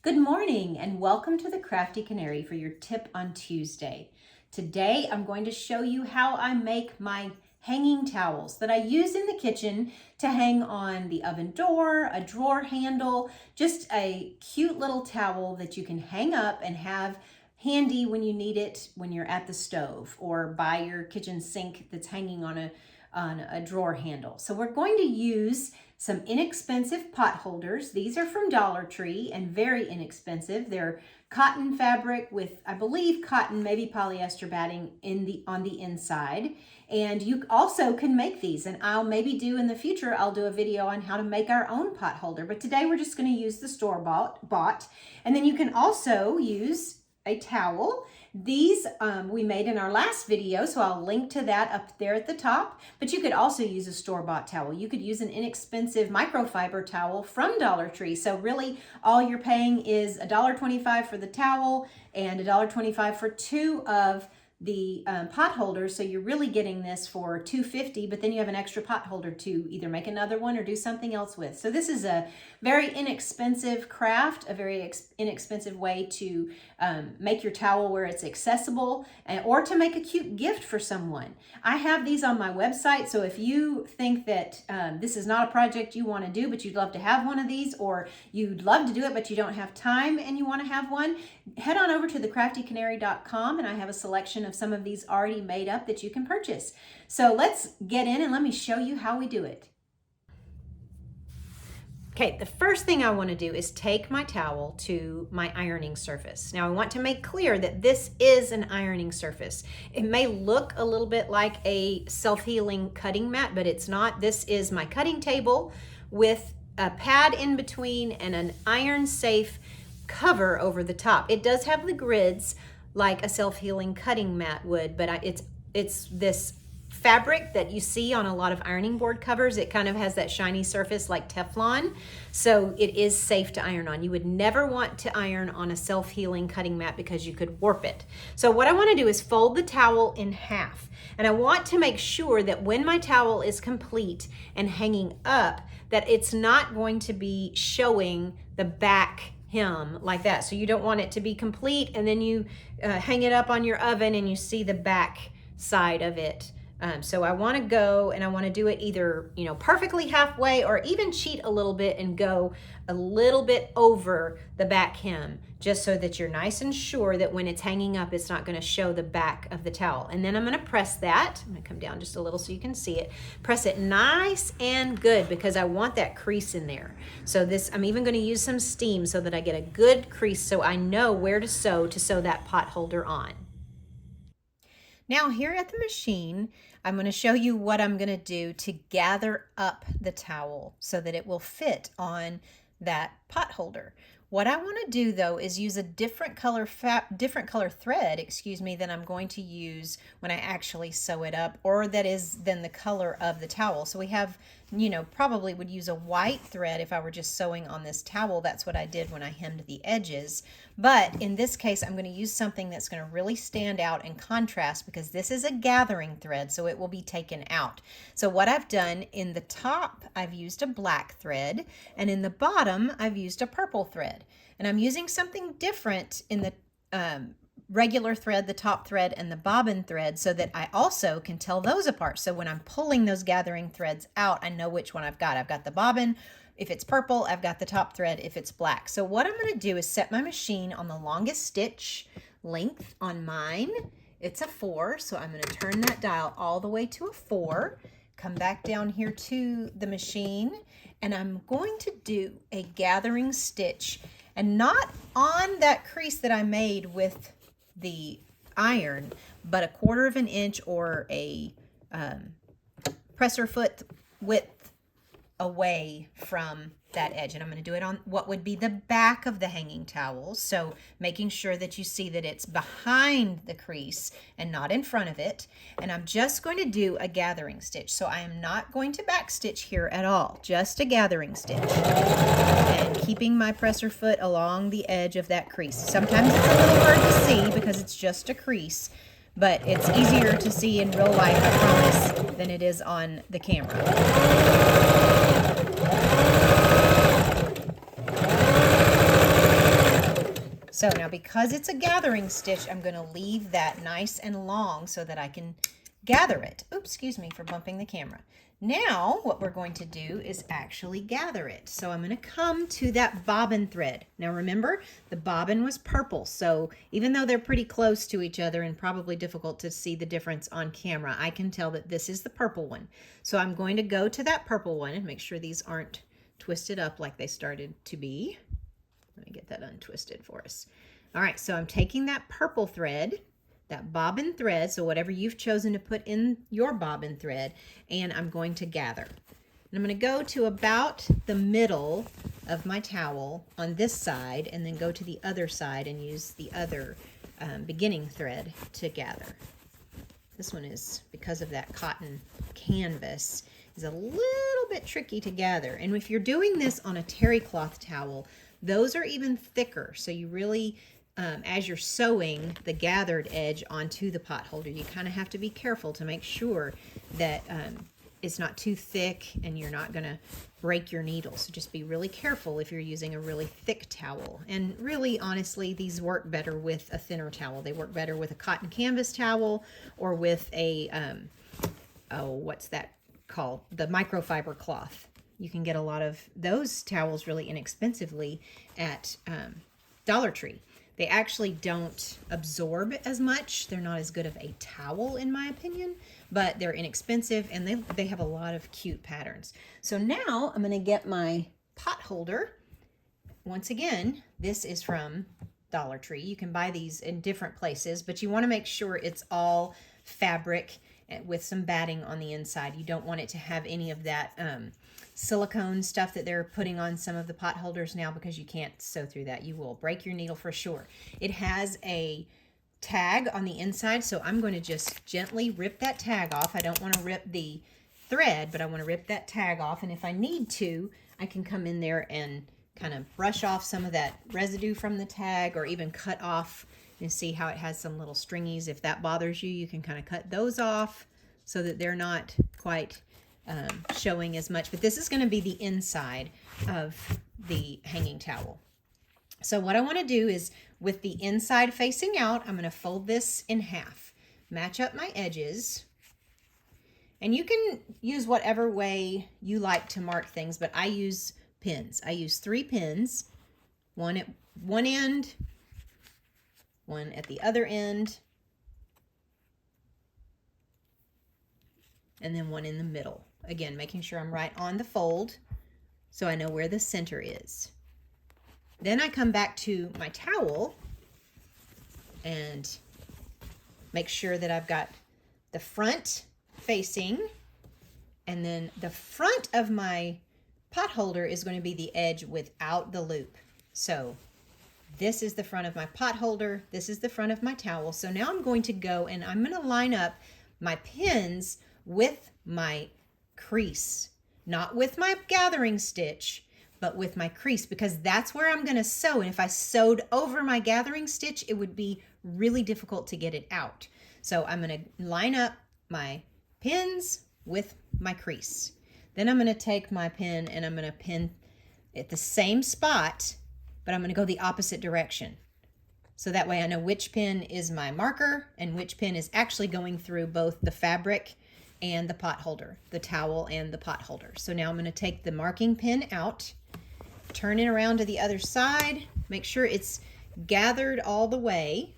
Good morning and welcome to the Crafty Canary for your tip on Tuesday. Today I'm going to show you how I make my hanging towels that I use in the kitchen to hang on the oven door, a drawer handle, just a cute little towel that you can hang up and have handy when you need it when you're at the stove or by your kitchen sink that's hanging on a drawer handle. So we're going to use some inexpensive pot holders. These are from Dollar Tree and very inexpensive. They're cotton fabric with, I believe, cotton, maybe polyester batting on the inside. And you also can make these, and I'll maybe do in the future, I'll do a video on how to make our own pot holder. But today we're just going to use the store-bought. And then you can also use a towel. These we made in our last video, so I'll link to that up there at the top. But you could also use a store-bought towel. You could use an inexpensive microfiber towel from Dollar Tree. So really all you're paying is $1.25 for the towel and $1.25 for two of the pot holders. So you're really getting this for $2.50, but then you have an extra pot holder to either make another one or do something else with. So this is a very inexpensive craft, a very inexpensive way to make your towel where it's accessible, or to make a cute gift for someone. I have these on my website, so if you think that this is not a project you want to do, but you'd love to have one of these, or you'd love to do it but you don't have time and you want to have one, head on over to thecraftycanary.com and I have a selection of some of these already made up that you can purchase. So let's get in and let me show you how we do it. Okay, the first thing I want to do is take my towel to my ironing surface. Now I want to make clear that this is an ironing surface. It may look a little bit like a self-healing cutting mat, but it's not. This is my cutting table with a pad in between and an iron safe cover over the top. It does have the grids like a self-healing cutting mat would, but it's this fabric that you see on a lot of ironing board covers. It kind of has that shiny surface like Teflon, so it is safe to iron on. You would never want to iron on a self-healing cutting mat because you could warp it. So what I want to do is fold the towel in half, and I want to make sure that when my towel is complete and hanging up, that it's not going to be showing the back hem like that. So you don't want it to be complete and then you hang it up on your oven and you see the back side of it. So I want to go and I want to do it either, perfectly halfway, or even cheat a little bit and go a little bit over the back hem, just so that you're nice and sure that when it's hanging up, it's not going to show the back of the towel. And then I'm going to press that. I'm going to come down just a little so you can see it. Press it nice and good because I want that crease in there. So I'm even going to use some steam so that I get a good crease so I know where to sew that pot holder on. Now here at the machine, I'm going to show you what I'm going to do to gather up the towel so that it will fit on that pot holder. What I want to do though is use a different color thread, than I'm going to use when I actually sew it up, or that is then the color of the towel. So we have, probably would use a white thread if I were just sewing on this towel. That's what I did when I hemmed the edges. But in this case, I'm going to use something that's going to really stand out and contrast, because this is a gathering thread, so it will be taken out. So what I've done, in the top, I've used a black thread, and in the bottom, I've used a purple thread. And I'm using something different in the regular thread, the top thread, and the bobbin thread, so that I also can tell those apart. So when I'm pulling those gathering threads out, I know which one I've got. I've got the bobbin. If it's purple, I've got the top thread if it's black. So what I'm going to do is set my machine on the longest stitch length on mine. It's a 4, so I'm going to turn that dial all the way to a 4. Come back down here to the machine, and I'm going to do a gathering stitch, and not on that crease that I made with the iron, but 1/4 of an inch or a presser foot width away from that edge. And I'm going to do it on what would be the back of the hanging towel. So making sure that you see that it's behind the crease and not in front of it. And I'm just going to do a gathering stitch. So I am not going to back stitch here at all, just a gathering stitch. And keeping my presser foot along the edge of that crease. Sometimes it's a little hard to see because it's just a crease, but it's easier to see in real life, I promise, than it is on the camera. So now because it's a gathering stitch, I'm going to leave that nice and long so that I can gather it. Oops, excuse me for bumping the camera. Now what we're going to do is actually gather it. So I'm going to come to that bobbin thread. Now remember, the bobbin was purple, so even though they're pretty close to each other and probably difficult to see the difference on camera, I can tell that this is the purple one. So I'm going to go to that purple one and make sure these aren't twisted up like they started to be. Let me get that untwisted for us. All right, so I'm taking that purple thread, that bobbin thread, so whatever you've chosen to put in your bobbin thread, and I'm going to gather. And I'm going to go to about the middle of my towel on this side, and then go to the other side and use the other beginning thread to gather. This one is, because of that cotton canvas, is a little bit tricky to gather. And if you're doing this on a terry cloth towel, those are even thicker. So you really, as you're sewing the gathered edge onto the pot holder, you kind of have to be careful to make sure that it's not too thick and you're not going to break your needle. So just be really careful if you're using a really thick towel. And really, honestly, these work better with a thinner towel. They work better with a cotton canvas towel or with a, what's that called? The microfiber cloth. You can get a lot of those towels really inexpensively at Dollar Tree. They actually don't absorb as much. They're not as good of a towel, in my opinion, but they're inexpensive and they have a lot of cute patterns. So now I'm going to get my pot holder. Once again, this is from Dollar Tree. You can buy these in different places, but you want to make sure it's all fabric with some batting on the inside. You don't want it to have any of that silicone stuff that they're putting on some of the pot holders now, because you can't sew through that. You will break your needle for sure. It has a tag on the inside, so I'm going to just gently rip that tag off. I don't want to rip the thread, but I want to rip that tag off, and if I need to, I can come in there and kind of brush off some of that residue from the tag, or even cut off. And see how it has some little stringies. If that bothers you, you can kind of cut those off so that they're not quite showing as much. But this is going to be the inside of the hanging towel. So what I want to do is, with the inside facing out, I'm going to fold this in half, match up my edges, and you can use whatever way you like to mark things, but I use pins. I use 3 pins, one at one end, one at the other end, and then one in the middle. Again, making sure I'm right on the fold so I know where the center is. Then I come back to my towel and make sure that I've got the front facing, and then the front of my pot holder is going to be the edge without the loop. So this is the front of my pot holder. This is the front of my towel. So now I'm going to go and I'm going to line up my pins with my crease, not with my gathering stitch, but with my crease, because that's where I'm going to sew. And if I sewed over my gathering stitch, it would be really difficult to get it out. So I'm going to line up my pins with my crease. Then I'm going to take my pin and I'm going to pin at the same spot, but I'm going to go the opposite direction. So that way I know which pin is my marker and which pin is actually going through both the fabric and the pot holder, the towel and the pot holder. So now I'm going to take the marking pin out, turn it around to the other side, make sure it's gathered all the way,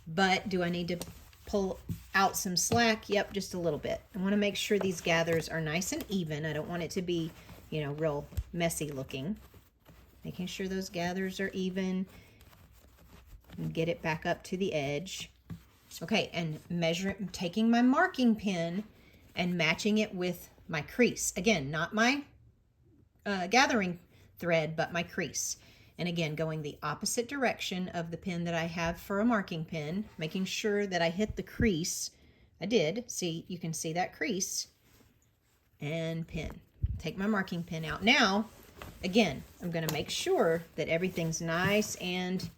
but do I need to pull out some slack? Yep, just a little bit. I want to make sure these gathers are nice and even. I don't want it to be, real messy looking. Making sure those gathers are even and get it back up to the edge. Okay, and taking my marking pin and matching it with my crease. Again, not my gathering thread, but my crease. And again, going the opposite direction of the pin that I have for a marking pin, making sure that I hit the crease. I did. See, you can see that crease. And pin. Take my marking pin out. Now, again, I'm going to make sure that everything's nice and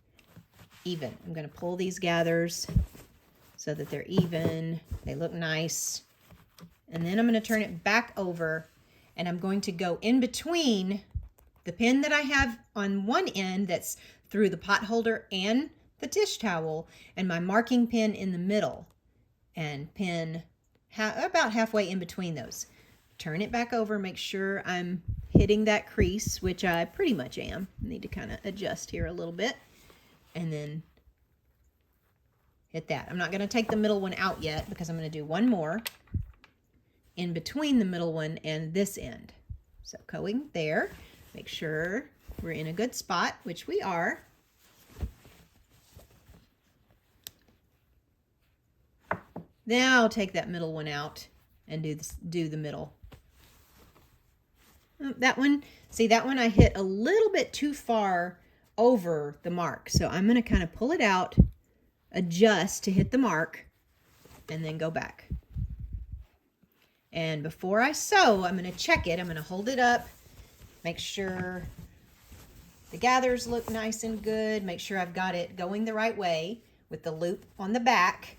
even. I'm going to pull these gathers so that they're even. They look nice. And then I'm going to turn it back over, and I'm going to go in between the pin that I have on one end that's through the pot holder and the dish towel, and my marking pin in the middle, and pin about halfway in between those. Turn it back over, make sure I'm hitting that crease, which I pretty much am. Need to kind of adjust here a little bit, and then hit that. I'm not going to take the middle one out yet because I'm going to do one more in between the middle one and this end. So going there, make sure we're in a good spot, which we are. Now I'll take that middle one out and do the middle. That one, see that one I hit a little bit too far over the mark. So I'm going to kind of pull it out, adjust to hit the mark, and then go back. And before I sew, I'm going to check it. I'm going to hold it up, make sure the gathers look nice and good, make sure I've got it going the right way with the loop on the back.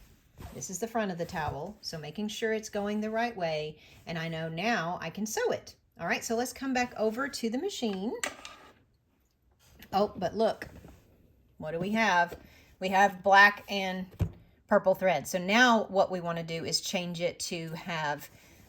This is the front of the towel, so making sure it's going the right way, and I know now I can sew it. All right, so let's come back over to the machine. Oh, but look, what do we have? We have black and purple thread. So now what we want to do is change it to have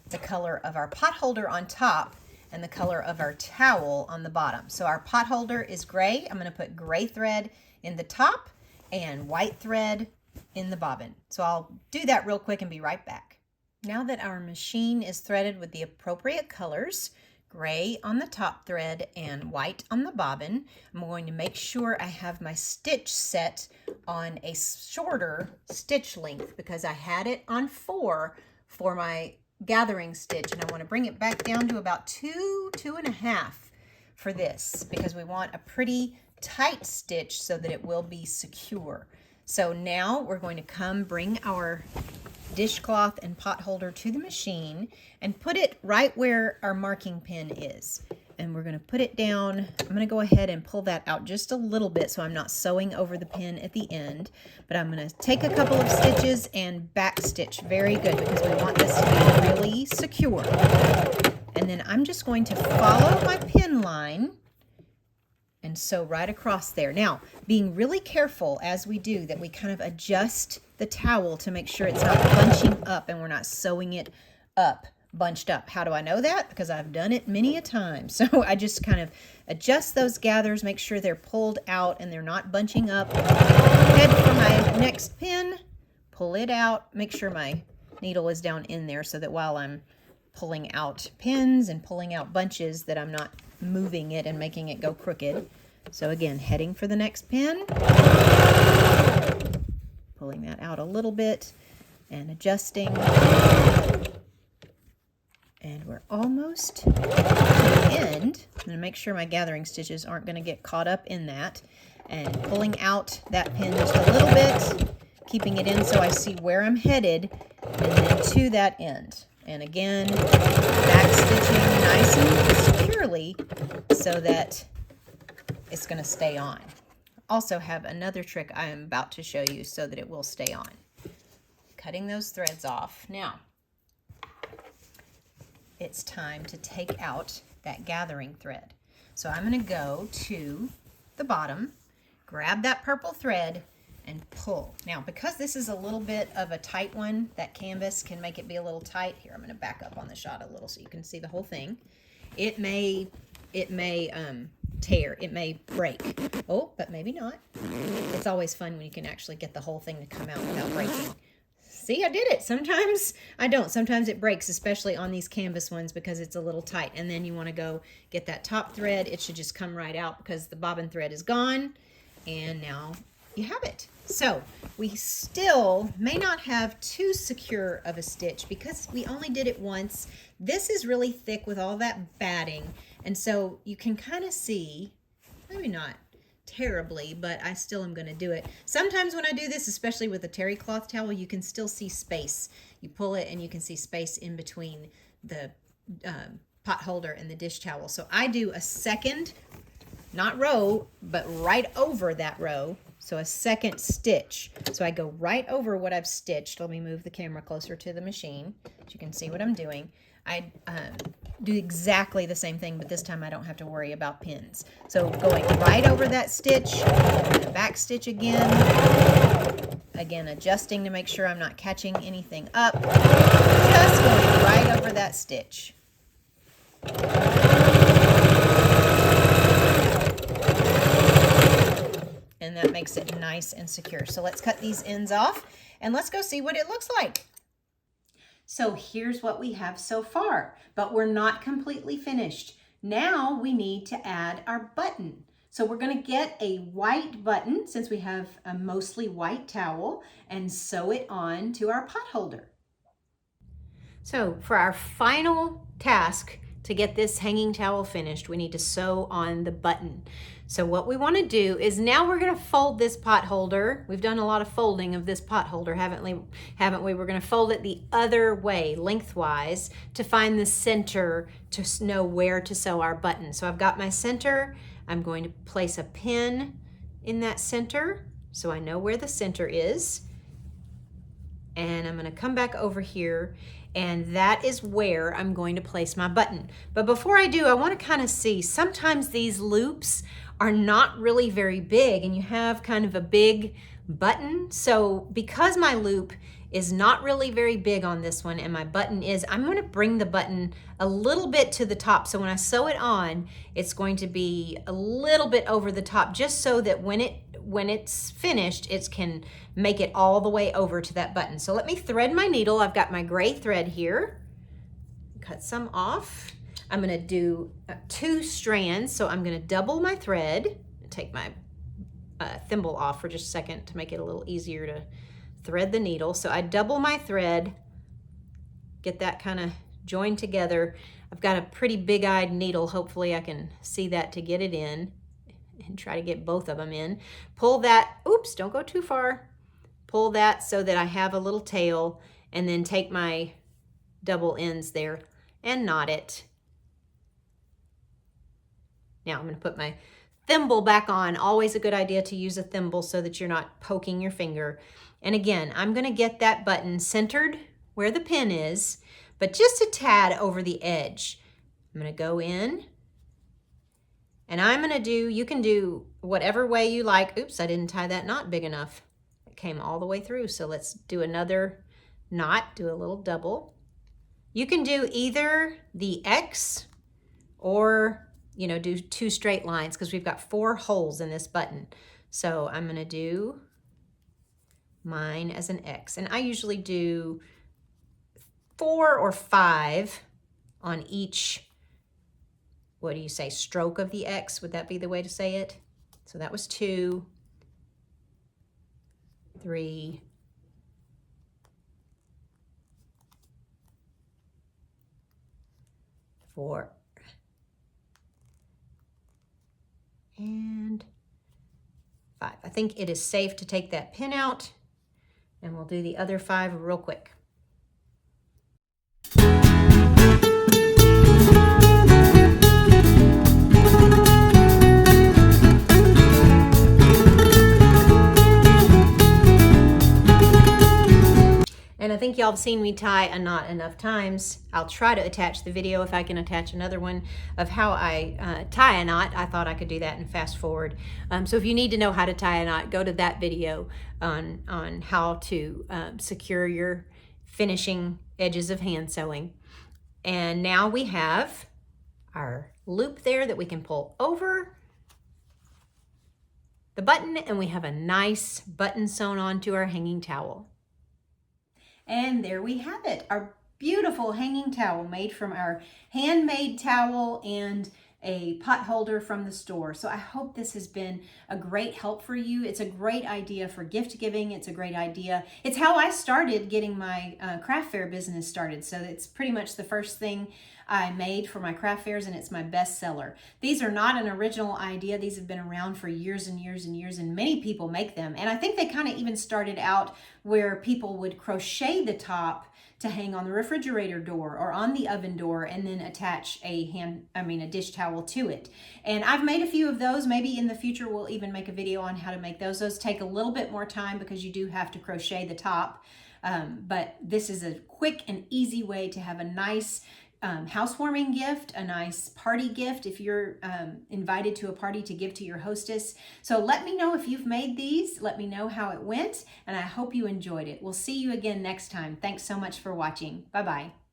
the color of our pot holder on top and the color of our towel on the bottom. So our pot holder is gray. I'm going to put gray thread in the top and white thread in the bobbin. So I'll do that real quick and be right back. Now that our machine is threaded with the appropriate colors, gray on the top thread and white on the bobbin, I'm going to make sure I have my stitch set on a shorter stitch length because I had it on 4 for my gathering stitch, and I want to bring it back down to about 2.5 for this because we want a pretty tight stitch so that it will be secure. So now we're going to bring our dishcloth and pot holder to the machine and put it right where our marking pin is. And we're going to put it down. I'm going to go ahead and pull that out just a little bit so I'm not sewing over the pin at the end. But I'm going to take a couple of stitches and back stitch very good because we want this to be really secure. And then I'm just going to follow my pin line and sew right across there. Now, being really careful as we do that we kind of adjust the towel to make sure it's not bunching up and we're not sewing it up, bunched up. How do I know that? Because I've done it many a time. So I just kind of adjust those gathers, make sure they're pulled out and they're not bunching up. Head for my next pin, pull it out, make sure my needle is down in there so that while I'm pulling out pins and pulling out bunches that I'm not moving it and making it go crooked. So again, heading for the next pin, pulling that out a little bit and adjusting. And we're almost to the end. I'm going to make sure my gathering stitches aren't going to get caught up in that. And pulling out that pin just a little bit, keeping it in so I see where I'm headed, and then to that end. And again, back stitching nice and securely so that it's going to stay on. Also have another trick I am about to show you so that it will stay on. Cutting those threads off. Now, it's time to take out that gathering thread. So I'm going to go to the bottom, grab that purple thread, and pull. Now, because this is a little bit of a tight one, that canvas can make it be a little tight. Here, I'm going to back up on the shot a little so you can see the whole thing. It may tear, it may break. Oh, but maybe not. It's always fun when you can actually get the whole thing to come out without breaking. See, I did it. Sometimes I don't. Sometimes it breaks, especially on these canvas ones because it's a little tight. And then you want to go get that top thread. It should just come right out because the bobbin thread is gone. And now you have it. So we still may not have too secure of a stitch because we only did it once. This is really thick with all that batting. And so you can kind of see, maybe not terribly, but I still am going to do it. Sometimes when I do this, especially with a terry cloth towel, you can still see space. You pull it and you can see space in between the pot holder and the dish towel. So I do a second, not row, but right over that row. So a second stitch. So I go right over what I've stitched. Let me move the camera closer to the machine so you can see what I'm doing. I do exactly the same thing, but this time I don't have to worry about pins. So going right over that stitch, and back stitch again. Again, adjusting to make sure I'm not catching anything up. Just going right over that stitch. And that makes it nice and secure. So let's cut these ends off and let's go see what it looks like. So here's what we have so far, but we're not completely finished. Now we need to add our button. So we're going to get a white button, since we have a mostly white towel, and sew it on to our pot holder. So for our final task to get this hanging towel finished, we need to sew on the button. So what we want to do is, now we're going to fold this pot holder. We've done a lot of folding of this pot holder, haven't we? We're going to fold it the other way, lengthwise, to find the center, to know where to sew our button. So I've got my center. I'm going to place a pin in that center so I know where the center is. And I'm going to come back over here, and that is where I'm going to place my button. But before I do, I want to kind of see, sometimes these loops are not really very big and you have kind of a big button. So because my loop is not really very big on this one and my button is, I'm going to bring the button a little bit to the top. So when I sew it on, it's going to be a little bit over the top, just so that when it's finished, it can make it all the way over to that button. So let me thread my needle. I've got my gray thread here. Cut some off. I'm going to do 2 strands. So I'm going to double my thread and take my thimble off for just a second to make it a little easier to thread the needle. So I double my thread, get that kind of joined together. I've got a pretty big-eyed needle. Hopefully I can see that to get it in, and try to get both of them in. Pull that, oops, don't go too far. Pull that so that I have a little tail, and then take my double ends there and knot it. Now I'm going to put my thimble back on. Always a good idea to use a thimble so that you're not poking your finger. And again, I'm going to get that button centered where the pin is, but just a tad over the edge. I'm going to go in, and I'm going to do, you can do whatever way you like. Oops, I didn't tie that knot big enough. It came all the way through. So let's do another knot, do a little double. You can do either the X or, you know, do 2 straight lines, because we've got 4 holes in this button. So I'm going to do mine as an X, and I usually do 4 or 5 on each, what do you say, stroke of the X? Would that be the way to say it? So that was 2, 3, 4, and 5. I think it is safe to take that pin out, and we'll do the other 5 real quick. And I think y'all have seen me tie a knot enough times. I'll try to attach the video, if I can attach another one, of how I tie a knot. I thought I could do that and fast forward. So if you need to know how to tie a knot, go to that video on how to secure your finishing edges of hand sewing. And now we have our loop there that we can pull over the button, and we have a nice button sewn onto our hanging towel. And there we have it, our beautiful hanging towel made from our handmade towel and a pot holder from the store. So I hope this has been a great help for you. It's a great idea for gift giving. It's a great idea. It's how I started getting my craft fair business started. So it's pretty much the first thing I made for my craft fairs, and it's my best seller. These are not an original idea. These have been around for years and years and years, and many people make them. And I think they kind of even started out where people would crochet the top to hang on the refrigerator door or on the oven door, and then attach a dish towel to it. And I've made a few of those. Maybe in the future we'll even make a video on how to make those. Those take a little bit more time because you do have to crochet the top. But this is a quick and easy way to have a nice housewarming gift, a nice party gift if you're invited to a party to give to your hostess. So let me know if you've made these. Let me know how it went, and I hope you enjoyed it. We'll see you again next time. Thanks so much for watching. Bye-bye.